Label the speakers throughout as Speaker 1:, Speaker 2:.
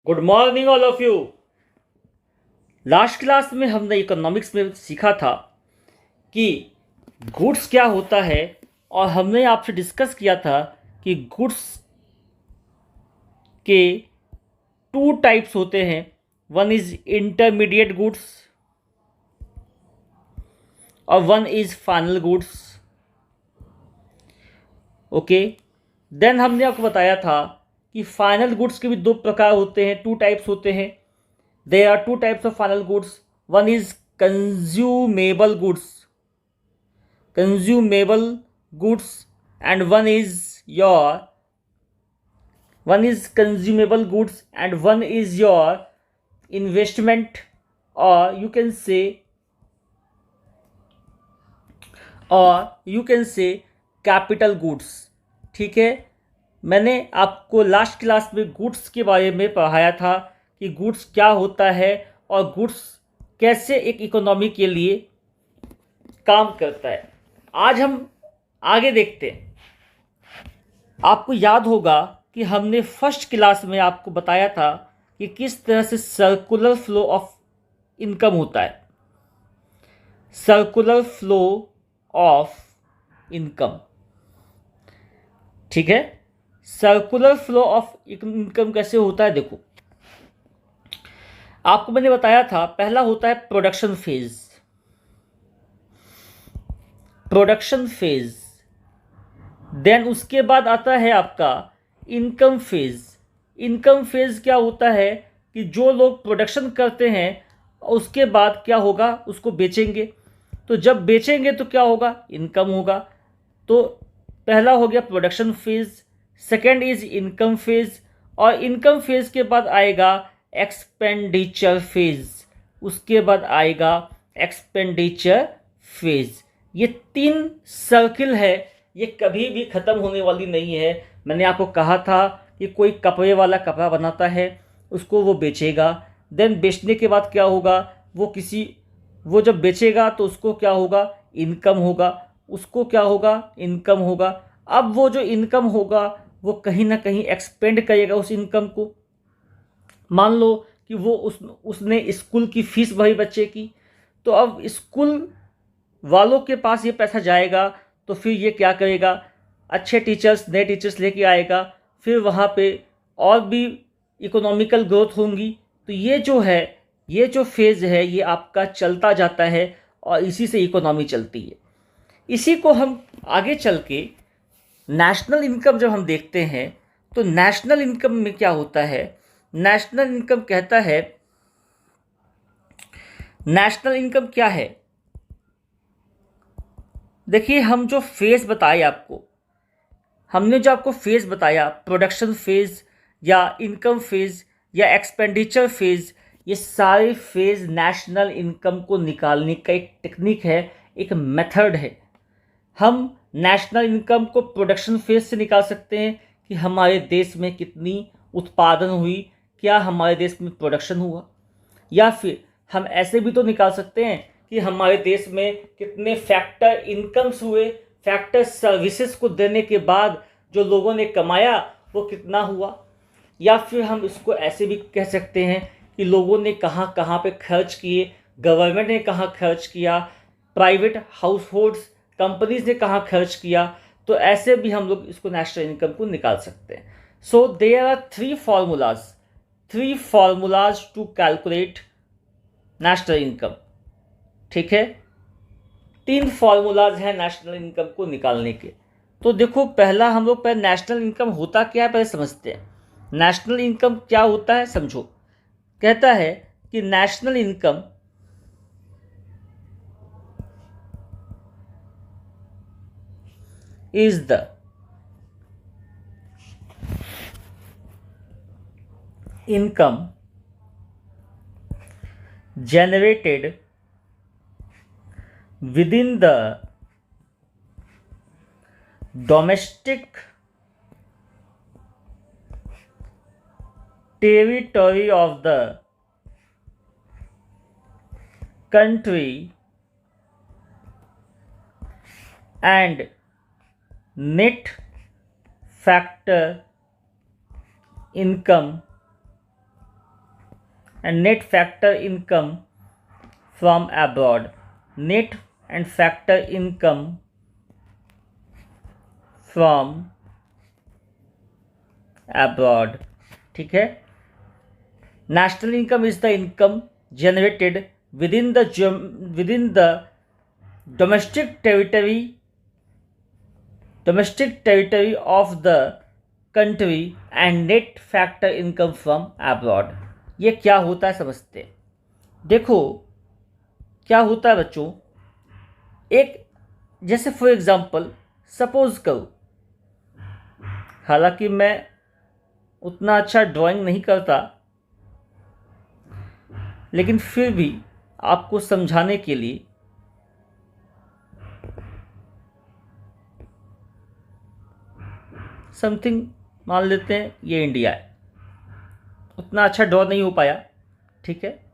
Speaker 1: Good morning all of you. Last class में हमने economics में सीखा था कि गुड्स क्या होता है और हमने आपसे डिस्कस किया था कि गुड्स के टू टाइप्स होते हैं। वन इज इंटरमीडिएट गुड्स और one is final goods. Okay, then हमने आपको बताया था कि फाइनल गुड्स के भी दो प्रकार होते हैं, टू टाइप्स होते हैं। There are two types of final goods. One is consumable goods, and one is consumable goods and one is your investment, or you can say capital goods. ठीक है, मैंने आपको लास्ट क्लास में goods के बारे में पढ़ाया था कि गुड्स क्या होता है और गुड्स कैसे एक इकोनॉमी के लिए काम करता है। आज हम आगे देखते हैं। आपको याद होगा कि हमने फर्स्ट क्लास में आपको बताया था कि किस तरह से सर्कुलर फ्लो ऑफ इनकम होता है। सर्कुलर फ्लो ऑफ इनकम, ठीक है। सर्कुलर फ्लो ऑफ इनकम कैसे होता है, देखो आपको मैंने बताया था, पहला होता है प्रोडक्शन फेज, देन उसके बाद आता है आपका इनकम फेज क्या होता है कि जो लोग प्रोडक्शन करते हैं उसके बाद क्या होगा, उसको बेचेंगे, तो जब बेचेंगे तो क्या होगा, इनकम होगा। तो पहला हो गया production phase, second is income phase, और इनकम फेज के बाद आएगा एक्सपेंडिचर फेज, उसके बाद आएगा एक्सपेंडिचर फेज। ये तीन सर्किल है, ये कभी भी ख़त्म होने वाली नहीं है। मैंने आपको कहा था कि कोई कपड़े वाला कपड़ा बनाता है, उसको वो बेचेगा, देन बेचने के बाद क्या होगा, वो जब बेचेगा तो उसको क्या होगा, इनकम होगा, उसको क्या होगा, इनकम होगा। अब वो जो इनकम होगा वो कहीं ना कहीं एक्सपेंड करेगा उस इनकम को। मान लो कि वो उसने स्कूल की फीस भरी बच्चे की, तो अब स्कूल वालों के पास ये पैसा जाएगा, तो फिर ये क्या करेगा, अच्छे टीचर्स, नए टीचर्स लेके आएगा, फिर वहाँ पे और भी इकोनॉमिकल ग्रोथ होंगी। तो ये जो फेज़ है ये आपका चलता जाता है और इसी से इकोनॉमी चलती है। इसी को हम आगे चल के नेशनल इनकम जब हम देखते हैं तो नेशनल इनकम में क्या होता है, नेशनल इनकम कहता है, नेशनल इनकम क्या है, देखिए हम जो फेज बताए आपको, हमने जो आपको फेज बताया, प्रोडक्शन फेज या इनकम फेज या एक्सपेंडिचर फेज, ये सारे फेज नेशनल इनकम को निकालने का एक टेक्निक है, एक मेथड है। हम नेशनल इनकम को प्रोडक्शन फेज से निकाल सकते हैं कि हमारे देश में कितनी उत्पादन हुई, क्या हमारे देश में प्रोडक्शन हुआ, या फिर हम ऐसे भी तो निकाल सकते हैं कि हमारे देश में कितने फैक्टर इनकम्स हुए, फैक्टर सर्विसेज को देने के बाद जो लोगों ने कमाया वो कितना हुआ। या फिर हम इसको ऐसे भी कह सकते हैं कि लोगों ने कहाँ कहाँ पे खर्च किए, गवर्नमेंट ने कहाँ खर्च किया, प्राइवेट हाउस होल्ड्स, कंपनीज ने कहाँ खर्च किया। तो ऐसे भी हम लोग इसको नेशनल इनकम को निकाल सकते हैं। So there are three formulas to calculate national income, ठीक है। तीन फॉर्मूलाज हैं नेशनल इनकम को निकालने के। तो देखो पहला हम लोग पहले नेशनल इनकम होता क्या है पहले समझते हैं। नेशनल इनकम क्या होता है समझो, कहता है कि national income is the income generated within the domestic territory of the country and net factor income and net factor income from abroad. Net and factor income from abroad. ठीक है. National income is the income generated within the domestic territory of the country and net factor income from abroad. ये क्या होता है समझते हैं. देखो क्या होता है बच्चों, एक जैसे फॉर एग्जांपल सपोज करो, हालांकि मैं उतना अच्छा ड्राइंग नहीं करता, लेकिन फिर भी आपको समझाने के लिए समथिंग मान लेते हैं ये इंडिया है. उतना अच्छा ड्रॉ नहीं हो पाया, ठीक है.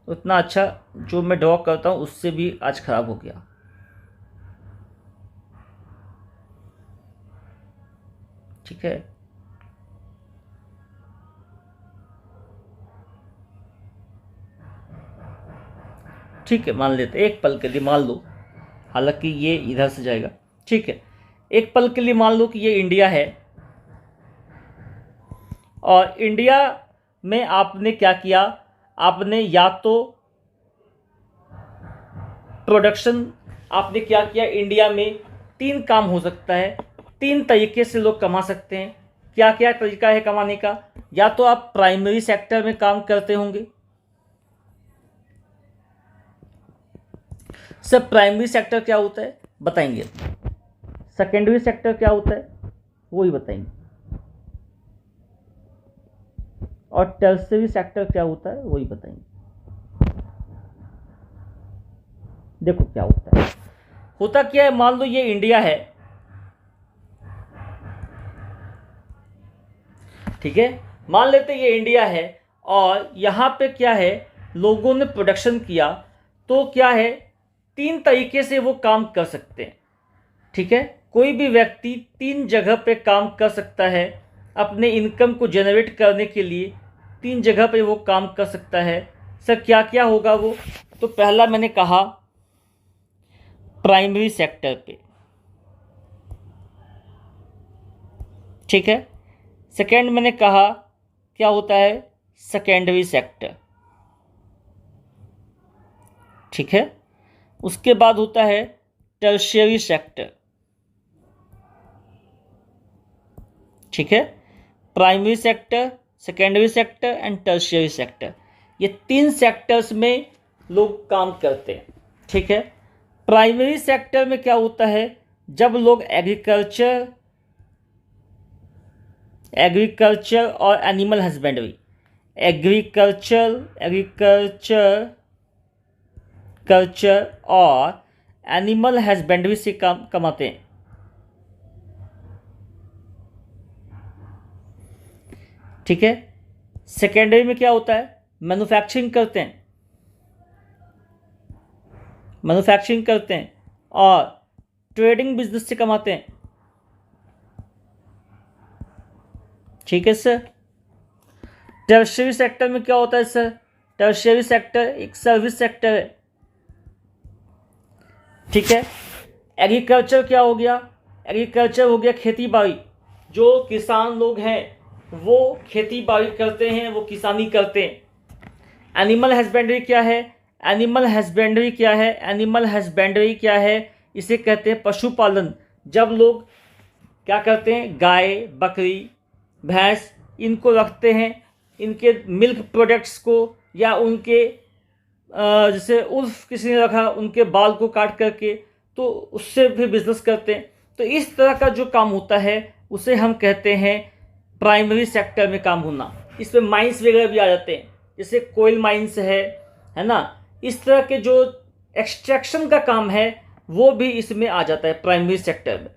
Speaker 1: उतना अच्छा जो मैं ड्रॉ करता हूँ उससे भी आज ख़राब हो गया. ठीक है. ठीक है, मान लेते एक पल के लिए मान लो, हालांकि ये इधर से जाएगा. ठीक है, एक पल के लिए मान लो कि ये इंडिया है, और इंडिया में आपने क्या किया, आपने या तो प्रोडक्शन, आपने क्या किया, इंडिया में 3 काम हो सकता है, 3 तरीके से लोग कमा सकते हैं. क्या क्या तरीका है कमाने का? या तो आप प्राइमरी सेक्टर में काम करते होंगे. सर प्राइमरी सेक्टर क्या होता है बताएंगे. सेकेंडरी सेक्टर क्या होता है वो ही बताएंगे. और टर्शियरी सेक्टर क्या होता है वही बताएंगे. देखो क्या होता है. होता क्या है, मान लो ये इंडिया है, ठीक है, मान लेते ये इंडिया है, और यहाँ पे क्या है, लोगों ने प्रोडक्शन किया, तो क्या है 3 तरीके से वो काम कर सकते हैं. ठीक है, कोई भी व्यक्ति 3 जगह पे काम कर सकता है. अपने इनकम को जनरेट करने के लिए 3 जगह पे वो काम कर सकता है. सर क्या क्या होगा वो? तो पहला मैंने कहा प्राइमरी सेक्टर पे, ठीक है. सेकेंड मैंने कहा क्या होता है, सेकेंडरी सेक्टर, ठीक है. उसके बाद होता है टर्शियरी सेक्टर, ठीक है. Primary sector, secondary sector and tertiary sector, ये 3 सेक्टर्स में लोग काम करते हैं. ठीक है. प्राइमरी सेक्टर में क्या होता है, जब लोग एग्रीकल्चर और एनिमल हस्बेंड्री, एग्रीकल्चर और एनिमल हस्बेंड्री से काम कमाते हैं. ठीक है. सेकेंडरी में क्या होता है, मैन्युफैक्चरिंग करते हैं और ट्रेडिंग बिजनेस से कमाते हैं. ठीक है सर. टर्शियरी सेक्टर में क्या होता है सर, टर्शियरी सेक्टर एक सर्विस सेक्टर है. ठीक है. एग्रीकल्चर क्या हो गया, एग्रीकल्चर हो गया खेती बाड़ी. जो किसान लोग हैं वो खेती बाड़ी करते हैं, वो किसानी करते हैं. एनिमल हस्बेंड्री क्या है, एनिमल हस्बेंड्री क्या है, इसे कहते हैं पशुपालन. जब लोग क्या करते हैं, गाय, बकरी, भैंस, इनको रखते हैं, इनके मिल्क प्रोडक्ट्स को, या उनके जैसे उल्फ किसी ने रखा, उनके बाल को काट करके, तो उससे भी बिजनेस करते हैं. तो इस तरह का जो काम होता है उसे हम कहते हैं प्राइमरी सेक्टर में काम होना. इसमें माइंस वगैरह भी आ जाते हैं, जैसे कोयल माइंस है ना. इस तरह के जो एक्सट्रैक्शन का काम है वो भी इसमें आ जाता है प्राइमरी सेक्टर में.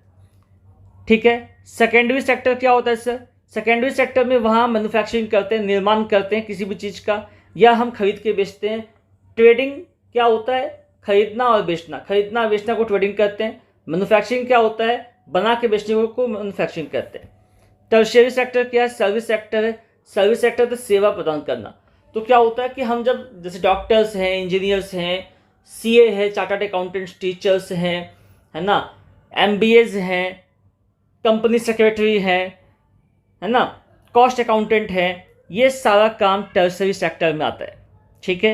Speaker 1: ठीक है. सेकेंडरी सेक्टर क्या होता है सर, सेकेंडरी सेक्टर में वहाँ मैन्युफैक्चरिंग करते हैं, निर्माण करते हैं किसी भी चीज़ का, या हम खरीद के बेचते हैं. ट्रेडिंग क्या होता है, खरीदना और बेचना को ट्रेडिंग करते हैं. मैन्युफैक्चरिंग क्या होता है, बना के बेचने को मैन्युफैक्चरिंग करते हैं. टर्शियरी सेक्टर क्या है, सर्विस सेक्टर है. सर्विस सेक्टर तो सेवा प्रदान करना. तो क्या होता है कि हम जब जैसे डॉक्टर्स हैं, इंजीनियर्स हैं, सीए है, चार्टर्ड अकाउंटेंट्स, टीचर्स हैं, है ना, एमबीएज हैं, कंपनी सेक्रेटरी हैं, है ना, कॉस्ट अकाउंटेंट है, ये सारा काम टर्सरी सेक्टर में आता है। ठीक है।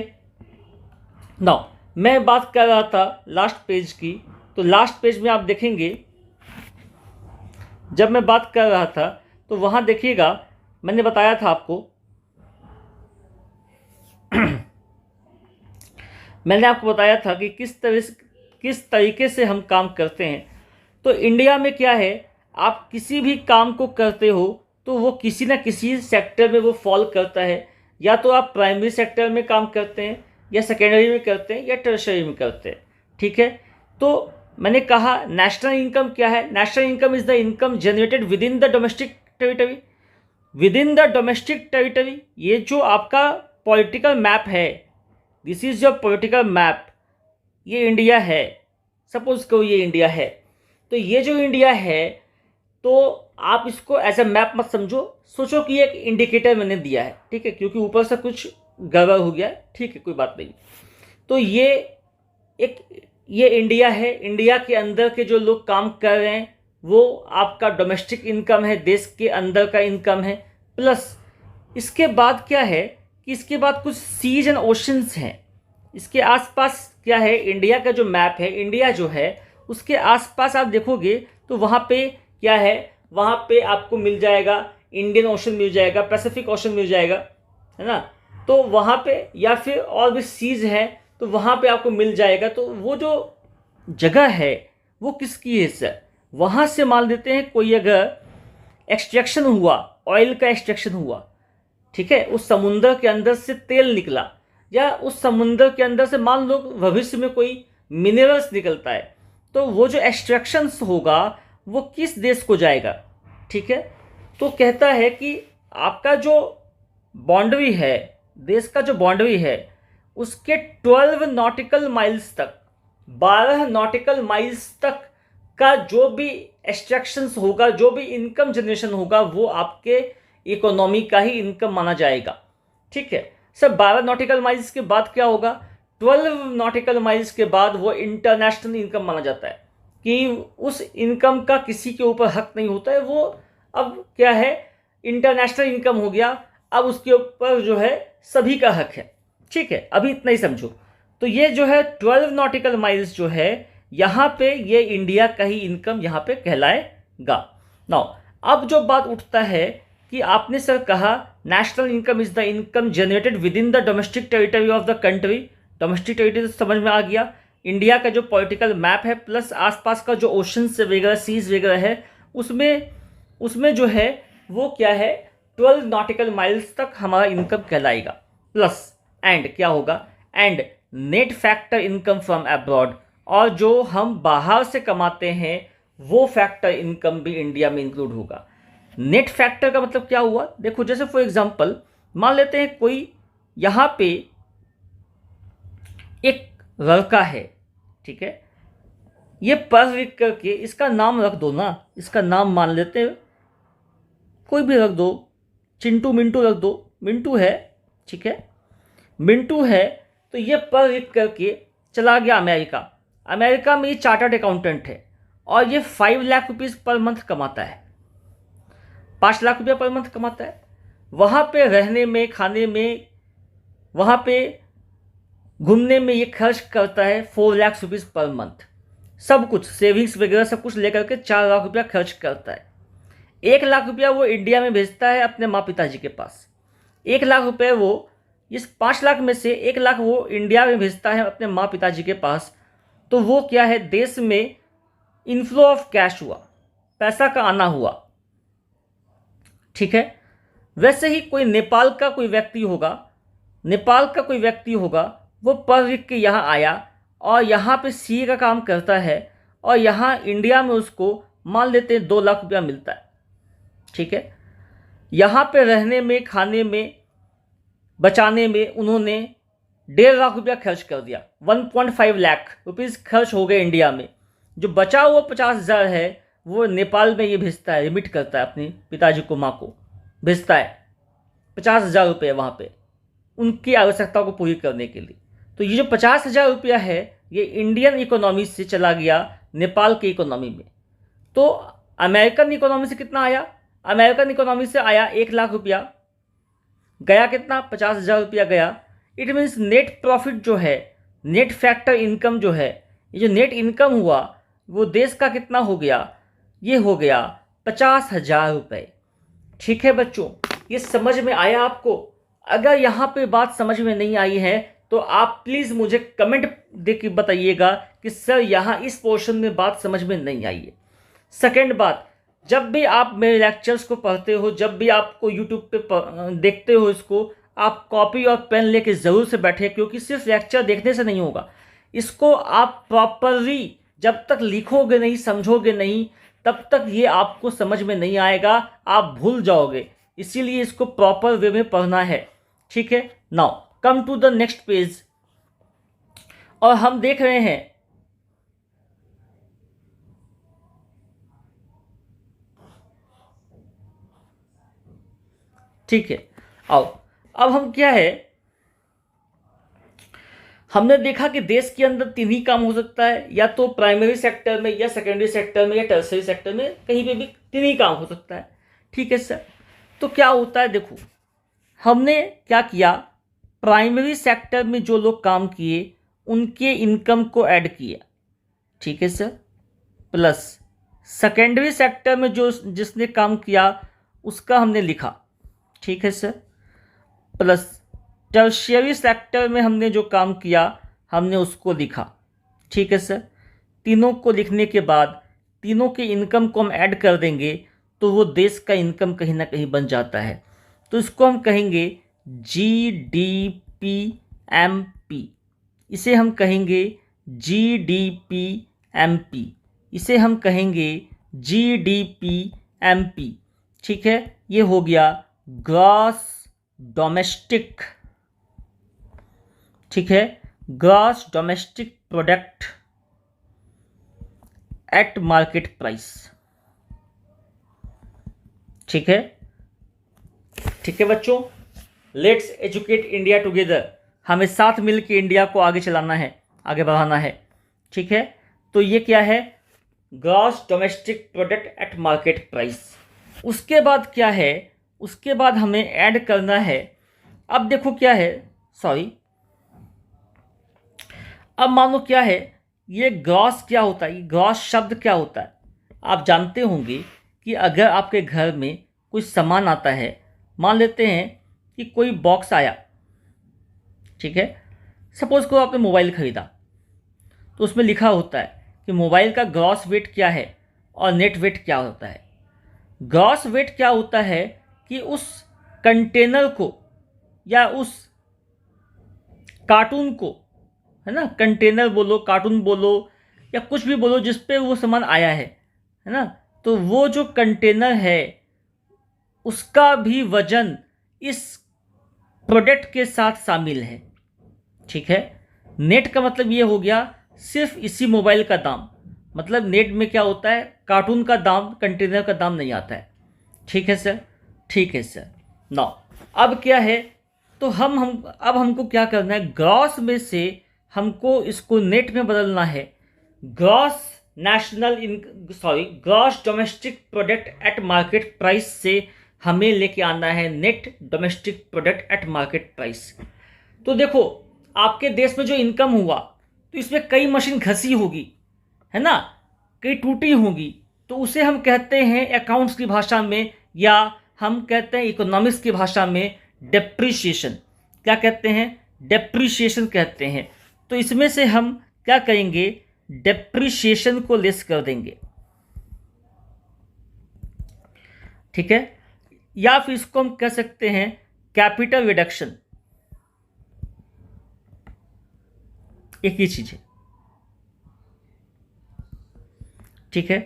Speaker 1: नाउ मैं बात कर रहा था लास्ट पेज की, तो लास्ट पेज में आप देखेंगे, जब मैं बात कर रहा था तो वहां देखिएगा, मैंने बताया था आपको मैंने आपको बताया था कि किस तरीके से हम काम करते हैं। तो इंडिया में क्या है, आप किसी भी काम को करते हो तो वो किसी ना किसी सेक्टर में वो फॉल करता है। या तो आप प्राइमरी सेक्टर में काम करते हैं, या सेकेंडरी में करते हैं, या टर्शरी में करते हैं। ठीक है। तो मैंने कहा नेशनल इनकम क्या है, national income is the income generated with in the domestic territory. With in the domestic territory, ये जो आपका पॉलिटिकल मैप है, this is your political map, ये इंडिया है। सपोज करो ये इंडिया है, तो ये जो इंडिया है, तो आप इसको एज ए मैप मत समझो, सोचो कि एक इंडिकेटर मैंने दिया है। ठीक है, क्योंकि ऊपर से कुछ गड़बड़ हो गया है। ठीक है, कोई बात नहीं। तो ये इंडिया है, इंडिया के अंदर के जो लोग काम कर रहे हैं वो आपका डोमेस्टिक इनकम है, देश के अंदर का इनकम है। प्लस इसके बाद क्या है कि इसके बाद कुछ सीज एंड ओशंस हैं। इसके आसपास क्या है, इंडिया का जो मैप है, इंडिया जो है उसके आसपास आप देखोगे तो वहाँ पे क्या है, वहाँ पे आपको मिल जाएगा इंडियन ओशन, मिल जाएगा पैसिफिक ओशन, मिल जाएगा, है ना। तो वहाँ पे या फिर और भी सीज हैं तो वहाँ पे आपको मिल जाएगा। तो वो जो जगह है वो किसकी है सर, वहाँ से मान लेते हैं कोई अगर एक्सट्रैक्शन हुआ, ऑयल का एक्सट्रैक्शन हुआ, ठीक है, उस समुंदर के अंदर से तेल निकला, या उस समुंदर के अंदर से मान लो भविष्य में कोई मिनरल्स निकलता है, तो वो जो एक्सट्रैक्शंस होगा वो किस देश को जाएगा। ठीक है। तो कहता है कि आपका जो बाउंड्री है, देश का जो बाउंड्री है, उसके 12 नॉटिकल माइल्स तक, 12 नॉटिकल माइल्स तक का जो भी एक्सट्रैक्शंस होगा, जो भी इनकम जनरेशन होगा, वो आपके इकोनॉमी का ही इनकम माना जाएगा। ठीक है सर। 12 नॉटिकल माइल्स के बाद क्या होगा, 12 नॉटिकल माइल्स के बाद वो इंटरनेशनल इनकम माना जाता है, कि उस इनकम का किसी के ऊपर हक नहीं होता है। वो अब क्या है, इंटरनेशनल इनकम हो गया, अब उसके ऊपर जो है सभी का हक है। ठीक है, अभी इतना ही समझो। तो ये जो है 12 नॉटिकल माइल्स जो है, यहाँ पे ये इंडिया का ही इनकम यहाँ पे कहलाएगा। नाउ अब जो बात उठता है कि आपने सर कहा national income is the income generated with in the domestic territory of the country. Domestic territory समझ में आ गया, इंडिया का जो पॉलिटिकल मैप है, प्लस आसपास का जो ओशंस वगैरह, सीज वगैरह है, उसमें जो है वो क्या है, 12 नॉटिकल माइल्स तक हमारा इनकम कहलाएगा। प्लस एंड क्या होगा, and net factor income from abroad, और जो हम बाहर से कमाते हैं वो फैक्टर इनकम भी इंडिया में इंक्लूड होगा। नेट फैक्टर का मतलब क्या हुआ, देखो जैसे फॉर एग्जांपल मान लेते हैं कोई यहाँ पे एक लड़का है, ठीक है, ये पढ़ लिख करके, इसका नाम रख दो ना, इसका नाम मान लेते हैं कोई भी रख दो, चिंटू मिंटू रख दो, मिंटू है, ठीक है, मिंटू है। तो ये पढ़ लिख करके चला गया अमेरिका, अमेरिका में ये चार्टर्ड अकाउंटेंट है, और ये 5 लाख रुपीज़ पर मंथ कमाता है, 5 लाख रुपया पर मंथ कमाता है। वहाँ पे रहने में, खाने में, वहाँ पे घूमने में ये खर्च करता है 4 लाख रुपीज़ पर मंथ, सब कुछ सेविंग्स वगैरह सब कुछ लेकर के 4 लाख रुपया खर्च करता है। 1 लाख रुपया वो इंडिया में भेजता है अपने माँ पिताजी के पास। 1 लाख रुपये वो, इस 5 लाख में से 1 लाख वो इंडिया में भेजता है अपने माँ पिताजी के पास। तो वो क्या है, देश में इनफ्लो ऑफ कैश हुआ, पैसा का आना हुआ। ठीक है। वैसे ही कोई नेपाल का कोई व्यक्ति होगा, नेपाल का कोई व्यक्ति होगा, वो पढ़ लिख के यहाँ आया और यहाँ पे सीए का काम करता है, और यहाँ इंडिया में उसको मान लेते हैं 2 लाख रुपया मिलता है। ठीक है। यहाँ पे रहने में, खाने में, बचाने में उन्होंने 1.5 लाख रुपया खर्च कर दिया, 1.5 लाख रुपीज़ खर्च हो गए इंडिया में। जो बचा हुआ 50,000 है वो नेपाल में ये भेजता है, रिमिट करता है अपने पिताजी को, माँ को भेजता है 50,000 रुपये वहाँ पे। उनकी आवश्यकताओं को पूरी करने के लिए। तो ये जो 50,000 रुपया है ये इंडियन इकोनॉमी से चला गया नेपाल की इकोनॉमी में। तो अमेरिकन इकोनॉमी से कितना आया? अमेरिकन इकोनॉमी से आया 1,00,000 रुपया, गया कितना? 50,000 रुपया गया। इट मीन्स नेट प्रॉफिट जो है, नेट फैक्टर इनकम जो है, ये जो नेट इनकम हुआ वो देश का कितना हो गया? ये हो गया 50,000 रुपये। ठीक है बच्चों, ये समझ में आया आपको? अगर यहाँ पे बात समझ में नहीं आई है तो आप प्लीज़ मुझे कमेंट देख के बताइएगा कि सर यहाँ इस पोर्शन में बात समझ में नहीं आई है। सेकेंड बात, जब भी आप मेरे लेक्चर्स को पढ़ते हो, जब भी आपको यूट्यूब पे देखते हो इसको, आप कॉपी और पेन लेके ज़रूर से बैठे, क्योंकि सिर्फ लेक्चर देखने से नहीं होगा। इसको आप प्रॉपरली जब तक लिखोगे नहीं, समझोगे नहीं, तब तक ये आपको समझ में नहीं आएगा, आप भूल जाओगे। इसीलिए इसको प्रॉपर वे में पढ़ना है। ठीक है, now come to the next page. और हम देख रहे हैं ठीक है, आओ अब हम क्या है, हमने देखा कि देश के अंदर 3 ही काम हो सकता है, या तो प्राइमरी सेक्टर में, या सेकेंडरी सेक्टर में, या टर्सरी सेक्टर में, कहीं पे भी 3 ही काम हो सकता है। ठीक है सर, तो क्या होता है, देखो हमने क्या किया, प्राइमरी सेक्टर में जो लोग काम किए उनके इनकम को ऐड किया। ठीक है सर, प्लस सेकेंडरी सेक्टर में जो जिसने काम किया उसका हमने लिखा। ठीक है सर, प्लस टर्शियरी सेक्टर में हमने जो काम किया हमने उसको लिखा। ठीक है सर, तीनों को लिखने के बाद तीनों के इनकम को हम ऐड कर देंगे तो वो देश का इनकम कहीं ना कहीं बन जाता है। तो इसको हम कहेंगे GDP-MP, इसे हम कहेंगे GDP-MP, इसे हम कहेंगे GDP-MP। ठीक है, ये हो गया ग्रॉस डोमेस्टिक, ठीक है, gross domestic product eight market price. ठीक है, ठीक है बच्चों, लेट्स एजुकेट इंडिया टुगेदर। हमें साथ मिल के इंडिया को आगे चलाना है, आगे बढ़ाना है। ठीक है, तो ये क्या है, gross domestic product eight market price. उसके बाद क्या है, उसके बाद हमें ऐड करना है, अब देखो क्या है, सॉरी, अब मानो क्या है, ये ग्रॉस क्या होता है, ये ग्रॉस शब्द क्या होता है। आप जानते होंगे कि अगर आपके घर में कोई सामान आता है, मान लेते हैं कि कोई बॉक्स आया, ठीक है, सपोज को आपने मोबाइल ख़रीदा, तो उसमें लिखा होता है कि मोबाइल का ग्रॉस वेट क्या है और नेट वेट क्या होता है। ग्रॉस वेट क्या होता है कि उस कंटेनर को या उस कार्टून को, है ना, कंटेनर बोलो, कार्टून बोलो, या कुछ भी बोलो जिस पे वो सामान आया है ना, तो वो जो कंटेनर है उसका भी वजन इस प्रोडक्ट के साथ शामिल है। ठीक है, नेट का मतलब ये हो गया सिर्फ इसी मोबाइल का दाम, मतलब नेट में क्या होता है, कार्टून का दाम, कंटेनर का दाम नहीं आता है। ठीक है सर, ठीक है सर। नाउ अब क्या है, तो हम अब हमको क्या करना है, ग्रॉस में से हमको इसको नेट में बदलना है। Gross gross domestic product eight market price से हमें लेके आना है net domestic product eight market price. तो देखो आपके देश में जो इनकम हुआ तो इसमें कई मशीन घसी होगी, है ना, कई टूटी होगी, तो उसे हम कहते हैं अकाउंट्स की भाषा में, या हम कहते हैं इकोनॉमिक्स की भाषा में डेप्रिसिएशन। क्या कहते हैं, डेप्रिसिएशन कहते हैं। तो इसमें से हम क्या करेंगे, डेप्रिसिएशन को लेस कर देंगे। ठीक है, या फिर इसको हम कह सकते हैं कैपिटल रिडक्शन, एक ही चीज है। ठीक है,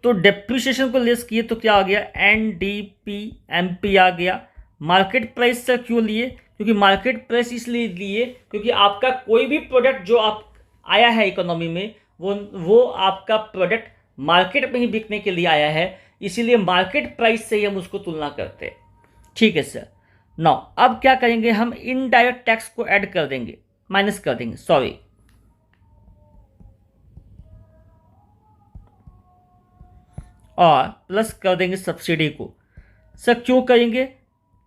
Speaker 1: तो डेप्रिसिएशन को लेस किए तो क्या आ गया, NDP-MP आ गया। मार्केट प्राइस से क्यों लिए, क्योंकि मार्केट प्राइस इसलिए लिए क्योंकि आपका कोई भी प्रोडक्ट जो आप आया है इकोनॉमी में, वो आपका प्रोडक्ट मार्केट में ही बिकने के लिए आया है, इसीलिए मार्केट प्राइस से ही हम उसको तुलना करते हैं। ठीक है सर, नाउ अब क्या करेंगे, हम इनडायरेक्ट टैक्स को ऐड कर देंगे, माइनस कर देंगे, सॉरी, और प्लस कर देंगे सब्सिडी को। सर क्यों करेंगे,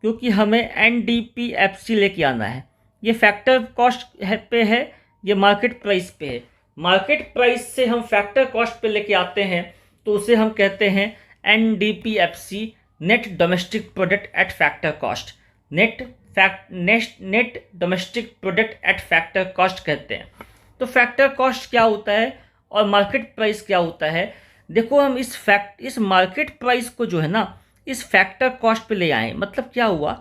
Speaker 1: क्योंकि हमें एनडीपीएफसी लेके आना है। ये फैक्टर कॉस्ट पे है, ये मार्केट प्राइस पे है। मार्केट प्राइस से हम फैक्टर कॉस्ट पे लेके आते हैं तो उसे हम कहते हैं NDPFC, net domestic product at factor cost. Net domestic product at factor cost कहते हैं। तो फैक्टर कॉस्ट क्या होता है और मार्केट प्राइस क्या होता है। देखो हम इस मार्केट प्राइस को जो है ना इस फैक्टर कॉस्ट पे ले आए, मतलब क्या हुआ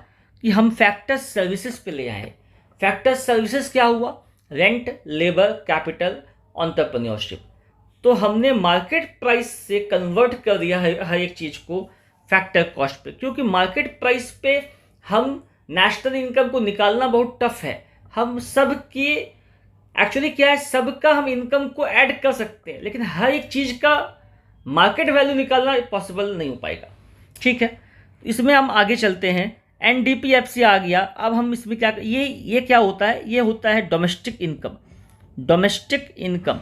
Speaker 1: कि हम फैक्टर सर्विसेज पे ले आए। फैक्टर सर्विसेज क्या हुआ, रेंट, लेबर, कैपिटल, एंटरप्रेन्योरशिप। तो हमने मार्केट प्राइस से कन्वर्ट कर दिया है हर एक चीज़ को फैक्टर कॉस्ट पे, क्योंकि मार्केट प्राइस पे हम नेशनल इनकम को निकालना बहुत टफ है। हम सबकी एक्चुअली क्या है, सबका हम इनकम को ऐड कर सकते हैं, लेकिन हर एक चीज़ का मार्केट वैल्यू निकालना पॉसिबल नहीं हो पाएगा। ठीक है, इसमें हम आगे चलते हैं। एनडीपीएफसी आ गया। अब हम इसमें क्या, ये क्या होता है, ये होता है domestic income. Domestic income,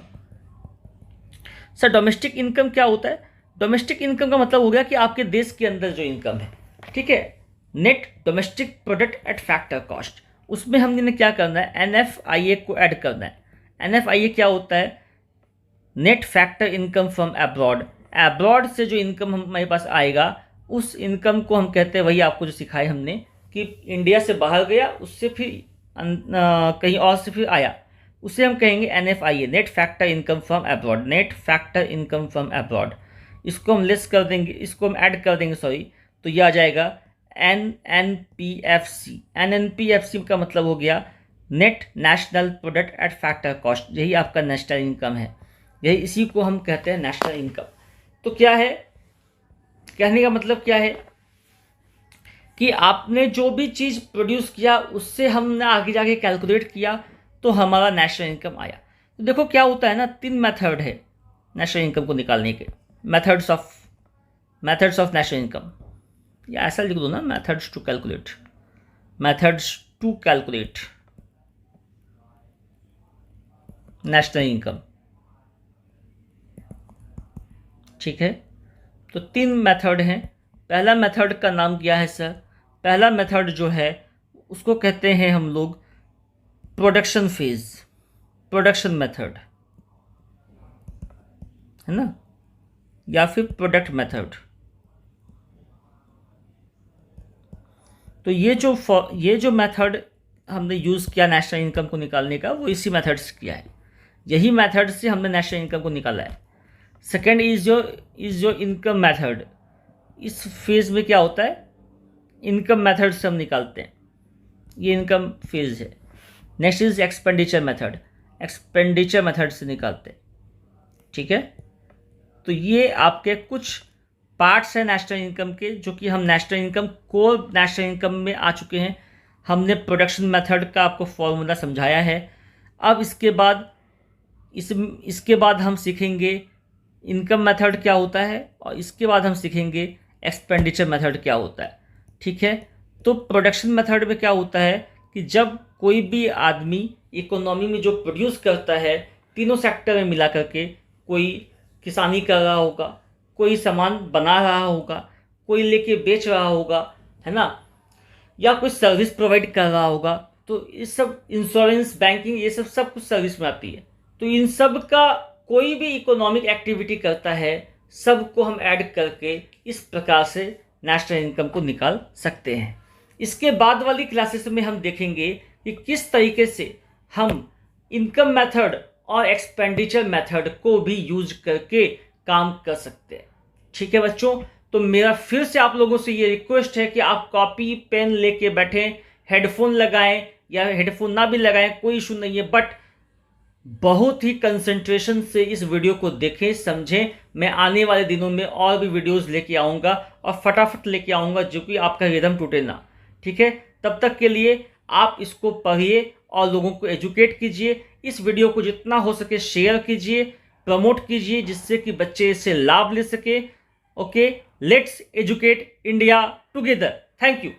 Speaker 1: sir domestic income क्या होता है। डोमेस्टिक इनकम का मतलब हो गया कि आपके देश के अंदर जो इनकम है, ठीक है, net domestic product at factor cost, उसमें हमने क्या करना है, एनएफआईए को ऐड करना है। एनएफआईए क्या होता है, net factor income from abroad. Abroad से जो इनकम हमारे पास आएगा उस इनकम को हम कहते हैं, वही आपको जो सिखाए हमने कि इंडिया से बाहर गया, उससे फिर कहीं और से फिर आया, उसे हम कहेंगे NFIA, net factor income from abroad. Net factor income from abroad, इसको हम लेस कर देंगे, इसको हम ऐड कर देंगे, सॉरी, तो ये आ जाएगा एनएनपीएफसी। एनएनपीएफसी का मतलब हो गया net national product at factor cost. यही आपका नेशनल इनकम है, यही इसी को हम कहते हैं नेशनल इनकम। तो क्या है, कहने का मतलब क्या है कि आपने जो भी चीज़ प्रोड्यूस किया उससे हमने आगे जाके कैलकुलेट किया तो हमारा नेशनल इनकम आया। तो देखो क्या होता है ना, 3 मेथड है नेशनल इनकम को निकालने के, मेथड्स ऑफ नेशनल इनकम, या ऐसा लिख दो ना, methods to calculate national income. ठीक है, तो 3 मेथड हैं। पहला मेथड का नाम क्या है सर, पहला मेथड जो है उसको कहते हैं हम लोग प्रोडक्शन फेज, प्रोडक्शन मेथड है ना, या फिर प्रोडक्ट मेथड। तो ये जो मेथड हमने यूज़ किया नेशनल इनकम को निकालने का, वो इसी मेथड से किया है, यही मेथड से हमने नेशनल इनकम को निकाला है। सेकेंड इज जो इनकम मेथड। इस फेज में क्या होता है, इनकम मेथड से हम निकालते हैं, ये इनकम फेज है। Next is expenditure method, expenditure method से निकालते हैं। ठीक है, तो ये आपके कुछ पार्ट्स हैं नेशनल इनकम के, जो कि हम national income, core national income में आ चुके हैं। हमने प्रोडक्शन मेथड का आपको फॉर्मूला समझाया है। अब इसके बाद हम सीखेंगे इनकम मेथड क्या होता है, और इसके बाद हम सीखेंगे एक्सपेंडिचर मेथड क्या होता है। ठीक है, तो प्रोडक्शन मेथड में क्या होता है कि जब कोई भी आदमी इकोनॉमी में जो प्रोड्यूस करता है, तीनों सेक्टर में मिला करके, कोई किसानी कर रहा होगा, कोई सामान बना रहा होगा, कोई लेके बेच रहा होगा, है ना, या कोई सर्विस प्रोवाइड कर रहा होगा, तो इस सब इंश्योरेंस, बैंकिंग, ये सब कुछ सर्विस में आती है। तो इन सब का कोई भी इकोनॉमिक एक्टिविटी करता है, सबको हम ऐड करके इस प्रकार से नेशनल इनकम को निकाल सकते हैं। इसके बाद वाली क्लासेस में हम देखेंगे कि किस तरीके से हम इनकम मेथड और एक्सपेंडिचर मेथड को भी यूज करके काम कर सकते हैं। ठीक है बच्चों, तो मेरा फिर से आप लोगों से ये रिक्वेस्ट है कि आप कॉपी पेन लेके बैठें, हेडफोन लगाएं या हेडफोन ना भी लगाएं, कोई इशू नहीं है, बट बहुत ही कंसंट्रेशन से इस वीडियो को देखें, समझें। मैं आने वाले दिनों में और भी वीडियोस लेके आऊँगा और फटाफट लेके आऊँगा, जो कि आपका रिदम टूटे ना। ठीक है, तब तक के लिए आप इसको पढ़िए और लोगों को एजुकेट कीजिए। इस वीडियो को जितना हो सके शेयर कीजिए, प्रमोट कीजिए, जिससे कि बच्चे इससे लाभ ले सके। Okay, let's educate India together. Thank you.